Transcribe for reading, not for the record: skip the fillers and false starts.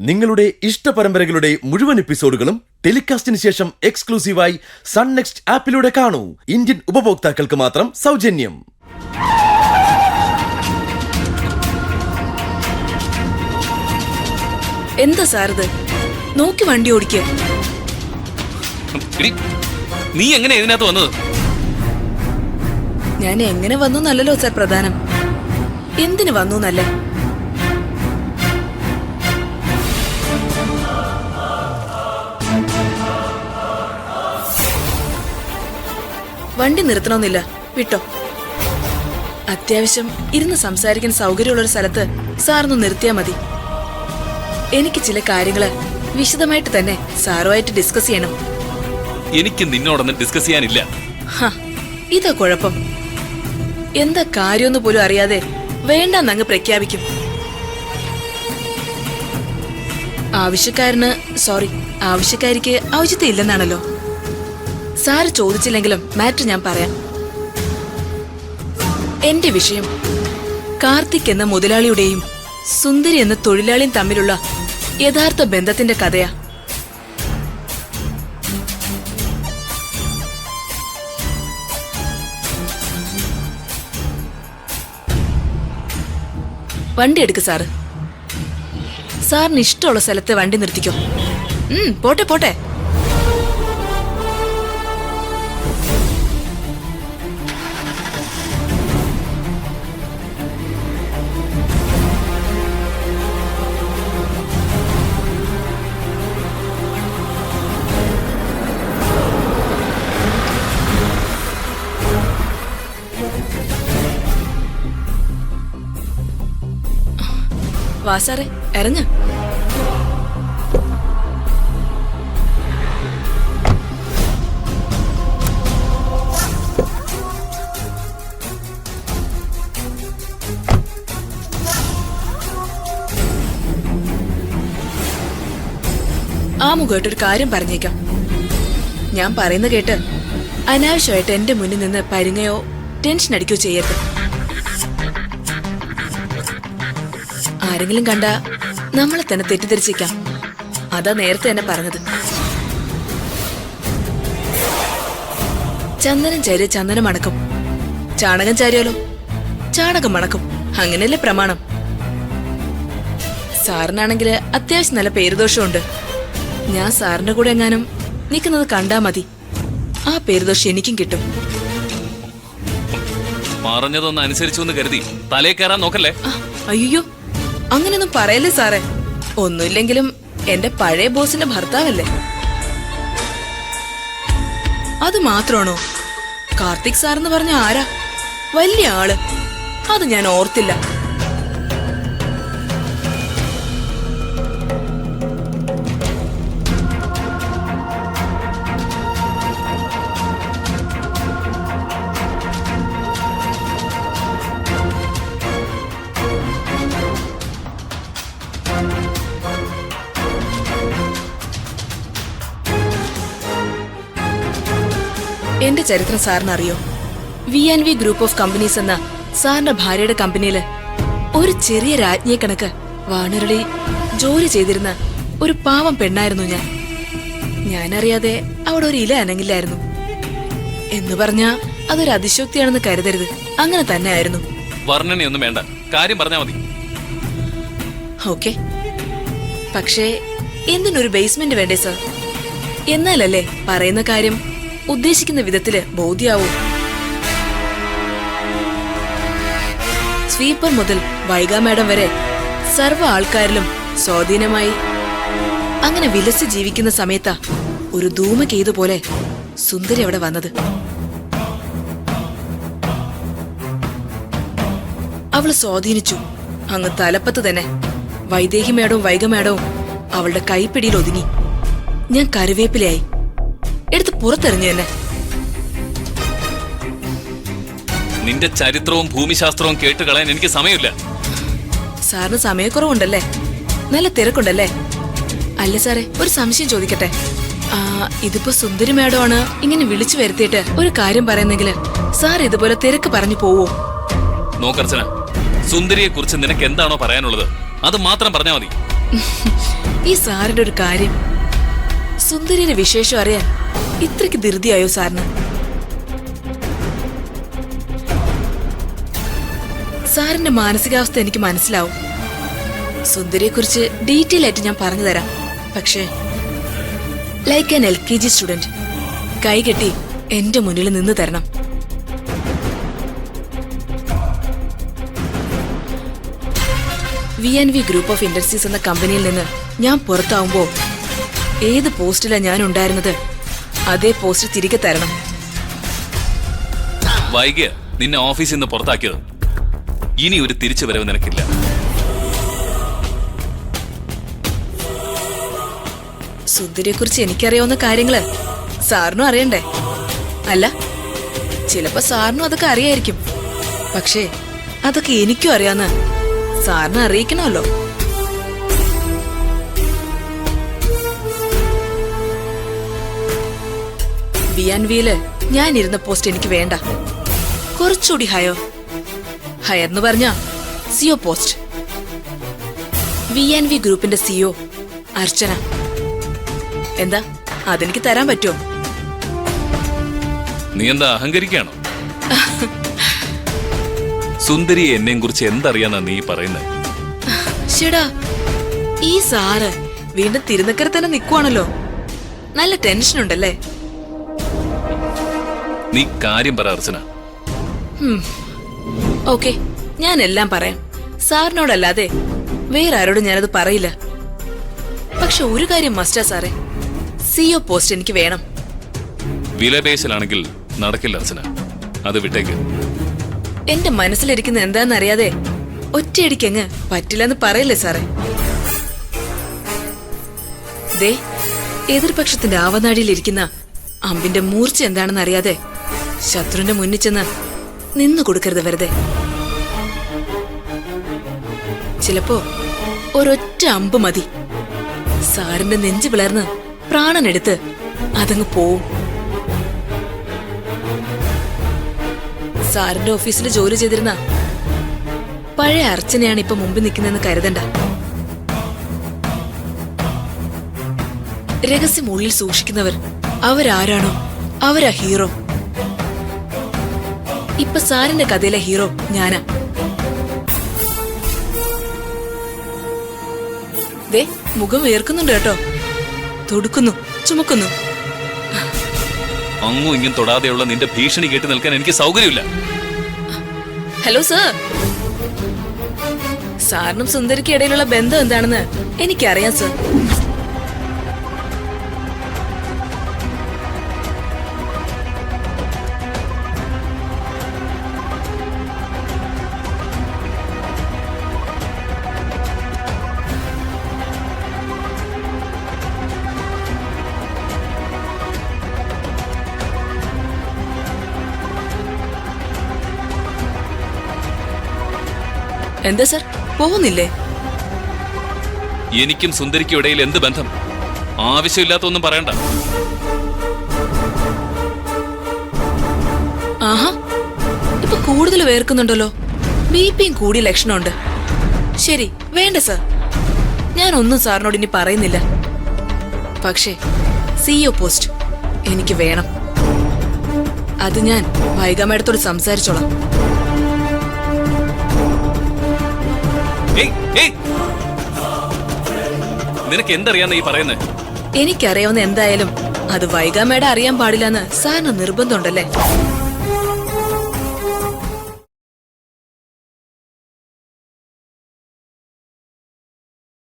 നിങ്ങളുടെ ഇഷ്ട പരമ്പരകളുടെ മുഴുവൻ എപ്പിസോഡുകളും ടെലികാസ്റ്റിന് ശേഷം എക്സ്ക്ലൂസീവായി സൺ നെക്സ്റ്റ് ആപ്പിലൂടെ കാണൂ. ഇന്ത്യൻ ഉപഭോക്താക്കൾക്ക് മാത്രം സൗജന്യം. എന്താ സാറിത്? നോക്കി വണ്ടി ഓടിക്ക. നീ എങ്ങനെ ഇതിനകത്ത് വന്നത്? ഞാൻ എങ്ങനെ വന്നു എന്നല്ലോ സാർ പ്രധാനം, എന്തിനു വന്നു എന്നല്ലേ. വണ്ടി നിർത്തണമെന്നില്ല, വിട്ടോ. അത്യാവശ്യം ഇരുന്ന് സംസാരിക്കാൻ സൗകര്യമുള്ള ഒരു സ്ഥലത്ത് സാറൊന്ന് നിർത്തിയാ മതി. എനിക്ക് ചില കാര്യങ്ങള് വിശദമായിട്ട് തന്നെ സാറുമായിട്ട് ഡിസ്കസ് ചെയ്യണം. എനിക്ക് നിന്നോടൊന്നും ഡിസ്കസ് ചെയ്യാനില്ല. ഇതാ കുഴപ്പം. എന്താ കാര്യമൊന്നു പോലും അറിയാതെ വേണ്ടെന്നങ്ങ് പ്രഖ്യാപിക്കും. ആവശ്യക്കാരിക്ക് ഔചിത്യം ഇല്ലെന്നാണല്ലോ. സാറ് ചോദിച്ചില്ലെങ്കിലും മാറ്റർ ഞാൻ പറയാം. എന്റെ വിഷയം കാർത്തിക് എന്ന മുതലാളിയുടെയും സുന്ദരി എന്ന തൊഴിലാളിയും തമ്മിലുള്ള യഥാർത്ഥ ബന്ധത്തിന്റെ കഥയാ. വണ്ടി എടുക്ക് സാറ്. സാറിന് ഇഷ്ടമുള്ള സ്ഥലത്ത് വണ്ടി നിർത്തിക്കോ. പോട്ടെ പോട്ടെ. വാ സാറേ, ഇറങ്ങ്. ആമുഖമായിട്ടൊരു കാര്യം പറഞ്ഞേക്കാം. ഞാൻ പറയുന്ന കേട്ട് അനാവശ്യമായിട്ട് എന്റെ മുന്നിൽ നിന്ന് പരുങ്ങയോ ടെൻഷൻ അടിക്കുകയോ ചെയ്യരുത്. ആരെങ്കിലും കണ്ട നമ്മളെ തന്നെ തെറ്റിദ്ധരിച്ചേക്കാം. അതാ നേരത്തെ തന്നെ പറഞ്ഞത്. ചന്ദനം ചാരിയ ചന്ദനം മണക്കും, ചാണകം ചാരിയാലോ ചാണകം മണക്കും. അങ്ങനെയല്ലേ പ്രമാണം. സാറിനാണെങ്കിൽ അത്യാവശ്യം നല്ല പേരുദോഷമുണ്ട്. ഞാൻ സാറിന്റെ കൂടെ എങ്ങാനും നിൽക്കുന്നത് കണ്ടാ മതി, ആ പേരുദോഷം എനിക്കും കിട്ടും. പറഞ്ഞതൊന്ന് അനുസരിച്ചു കരുതി തലേ കയറാൻ നോക്കല്ലേ. അയ്യോ, അങ്ങനെയൊന്നും പറയല്ലേ സാറേ. ഒന്നുമില്ലെങ്കിലും എന്റെ പഴയ ബോസിന്റെ ഭർത്താവല്ലേ. അത് മാത്രമാണോ? കാർത്തിക് സാറെന്ന് പറഞ്ഞ ആരാ? വലിയ ആള്. അത് ഞാൻ ഓർത്തില്ല. എന്റെ ചരിത്രം സാറിന് അറിയോ? V&V ഗ്രൂപ്പ് ഓഫ് കമ്പനീസ് എന്ന സാറിന്റെ ഭാര്യയുടെ കമ്പനിയില് ഒരു ചെറിയ രാജ്ഞിയെ കണക്ക് വാണരളി ജോലി ചെയ്തിരുന്ന ഒരു പാവം പെണ്ണായിരുന്നു ഞാൻ. ഞാനറിയാതെ അവിടെ ഒരു ഇല അനങ്ങില്ലായിരുന്നു എന്ന് പറഞ്ഞാ അതൊരു അതിശോക്തിയാണെന്ന് കരുതരുത്. അങ്ങനെ തന്നെ ആയിരുന്നു. വർണ്ണനയൊന്നും വേണ്ട, കാര്യം പറഞ്ഞാ മതി. ഓക്കെ, പക്ഷേ എന്തിനൊരു ബേസ്മെന്റ് വേണ്ടേ സാർ? എന്നാലല്ലേ പറയുന്ന കാര്യം ഉദ്ദേശിക്കുന്ന വിധത്തില് ബോധ്യാവൂ. സ്വീപ്പർ മുതൽ വൈഗ മാഡം വരെ സർവ്വ ആൾക്കാരിലും സ്വാധീനമായി അങ്ങനെ വിലസി ജീവിക്കുന്ന സമയത്താ ഒരു ധൂമകേതു പോലെ സുന്ദരി അവിടെ വന്നത്. അവള് സ്വാധീനിച്ചു അങ്ങ് തലപ്പത്ത് തന്നെ. വൈദേഹി മേഡവും വൈഗ മേഡവും അവളുടെ കൈപ്പിടിയിൽ ഒതുങ്ങി. ഞാൻ കരുവേപ്പിലയായി. എടുത്ത് പുറത്തെറിഞ്ഞു തന്നെ. നിന്റെ ചരിത്രവും ഭൂമിശാസ്ത്രവും കേട്ട് കളയാൻ എനിക്ക് സമയമില്ല. സാറിന് സമയക്കുറവുണ്ടല്ലേ? നല്ല തിരക്കുണ്ടല്ലേ? അല്ല സാറേ, ഒരു സംശയം ചോദിക്കട്ടെ. ഇതിപ്പോ സുന്ദരി മേഡമാണ് ഇങ്ങനെ വിളിച്ചു വരുത്തിയിട്ട് ഒരു കാര്യം പറയുന്നെങ്കിൽ സാർ ഇതുപോലെ തിരക്ക് പറഞ്ഞു പോവോ? നോക്കർച്ചന, സുന്ദരിയെ കുറിച്ച് നിനക്ക് എന്താണോ പറയാനുള്ളത് അത് മാത്രം പറഞ്ഞാൽ മതി. ഈ സാറിന്റെ ഒരു കാര്യം, സുന്ദരിയുടെ വിശേഷം അറിയാൻ ഇത്രയ്ക്ക് ധൃതിയായോ സാറിന്? സാറിന്റെ മാനസികാവസ്ഥ എനിക്ക് മനസ്സിലാവും. സുന്ദരിയെ കുറിച്ച് ഡീറ്റെയിൽ ആയിട്ട് ഞാൻ പറഞ്ഞു തരാം. പക്ഷേ ലൈക്ക് ആൻ LKG സ്റ്റുഡന്റ് കൈകെട്ടി എന്റെ മുന്നിൽ നിന്ന് തരണം. VNV ഗ്രൂപ്പ് ഓഫ് ഇൻഡസ്ട്രീസ് എന്ന കമ്പനിയിൽ നിന്ന് ഞാൻ പുറത്താവുമ്പോ ഏത് പോസ്റ്റിലാണ് ഞാൻ ഉണ്ടായിരുന്നത് അതേ പോസ്റ്റ് തിരികെ തരണം. വൈകിയ നിന്നെ ഓഫീസിൽ നിന്ന് പുറത്താക്കിയത്. ഇനി ഒരു തിരിച്ചു വരവ് നിനക്കില്ല. സുന്ദരിയെ കുറിച്ച് എനിക്കറിയാവുന്ന കാര്യങ്ങള് സാറിനും അറിയണ്ടേ? അല്ല, ചിലപ്പോ സാറിനും അതൊക്കെ അറിയായിരിക്കും. പക്ഷേ അതൊക്കെ എനിക്കും അറിയാന്ന് സാറിനെ അറിയിക്കണമല്ലോ. VNVയില് ഞാൻ ഇരുന്ന പോസ്റ്റ് എനിക്ക് വേണ്ട. കുറച്ചുകൂടി ഹയർ എന്ന് പറഞ്ഞ CO പോസ്റ്റ്. VNV ഗ്രൂപ്പിന്റെ CEO അർച്ചന. എന്താ, അതെനിക്ക് തരാൻ പറ്റുമോ? നീ എന്താ അഹങ്കരിക്കാണോ? സുന്ദരി എന്നെയും കുറിച്ച് എന്തറിയാന്നാ നീ പറയുന്നത്? ചേടാ, ഈ സാറ് വീണ്ടും തിരുനക്കര തന്നെ നിക്കുവാണല്ലോ. നല്ല ടെൻഷൻ ഉണ്ടല്ലേ? നീ കാര്യം പറ അർച്ചന. ഓക്കെ, ഞാൻ എല്ലാം പറയാം. സാറിനോടല്ലാതെ വേറെ ആരോടും ഞാനത് പറയില്ല. പക്ഷെ ഒരു കാര്യം മസ്റ്റാ സാറേ, CO പോസ്റ്റ് എനിക്ക് വേണം. വിലപേശലാണെങ്കിൽ നടക്കില്ല അർച്ചന, അത് വിട്ടേക്ക്. എന്റെ മനസ്സിലിരിക്കുന്ന എന്താന്നറിയാതെ ഒറ്റയടിക്കങ്ങ് പറ്റില്ലെന്ന് പറയില്ലേ സാറേ? ദേ, എതിർപക്ഷത്തിന്റെ ആവനാഴിയിലിരിക്കുന്ന അമ്പിന്റെ മൂർച്ച എന്താണെന്ന് അറിയാതെ ശത്രുവിന്റെ മുന്നിൽ ചെന്ന് നിന്നു കൊടുക്കരുത് വെറുതെ. ചിലപ്പോ ഒരൊറ്റ അമ്പ് മതി, സാറിന്റെ നെഞ്ചു പിളർന്ന് പ്രാണനെടുത്ത് അതങ്ങ് പോവും. സാറിന്റെ ഓഫീസിൽ ജോലി ചെയ്തിരുന്ന പഴയ അർച്ചനയാണ് ഇപ്പൊ മുമ്പിൽ നിൽക്കുന്നതെന്ന് കരുതണ്ട. രഹസ്യം ഉള്ളിൽ സൂക്ഷിക്കുന്നവർ അവരാരാണോ അവരാ ഹീറോ. ഇപ്പൊ സാറിന്റെ കഥയിലെ ഹീറോ ഞാനാ. ദേ, മുഖം വേർക്കുന്നുണ്ട് കേട്ടോ. തൊടുക്കുന്നു, ചുമക്കുന്നു. അങ്ങും ഇങ്ങും തൊടാതെയുള്ള നിന്റെ ഭീഷണി കേട്ട് നിൽക്കാൻ എനിക്ക് സൗകര്യമില്ല. ഹലോ സർ, സാറിനും സുന്ദരിക്കും ഇടയിലുള്ള ബന്ധം എന്താണെന്ന് എനിക്കറിയാം സർ. എന്താ സർ, പോകുന്നില്ലേ? എനിക്കും സുന്ദരിക്കും ഇടയിൽ എന്ത് ബന്ധം? ആവശ്യമില്ലാത്തൊന്നും പറയണ്ട. ആഹാ, ഇപ്പൊ കൂടുതൽ വേർക്കുന്നുണ്ടല്ലോ. BPയും കൂടിയ ലക്ഷണമുണ്ട്. ശരി, വേണ്ട സർ, ഞാനൊന്നും സാറിനോട് ഇനി പറയുന്നില്ല. പക്ഷേ CO പോസ്റ്റ് എനിക്ക് വേണം. അത് ഞാൻ വൈഗ മേഡത്തോട് സംസാരിച്ചോളാം. നിനക്ക് എന്തറിയാന്ന് ഈ പറയുന്നത്? എനിക്കറിയാവുന്ന എന്തായാലും അത് വൈഗ മേഡം അറിയാൻ പാടില്ലെന്ന് സാറിന് നിർബന്ധമുണ്ടല്ലേ?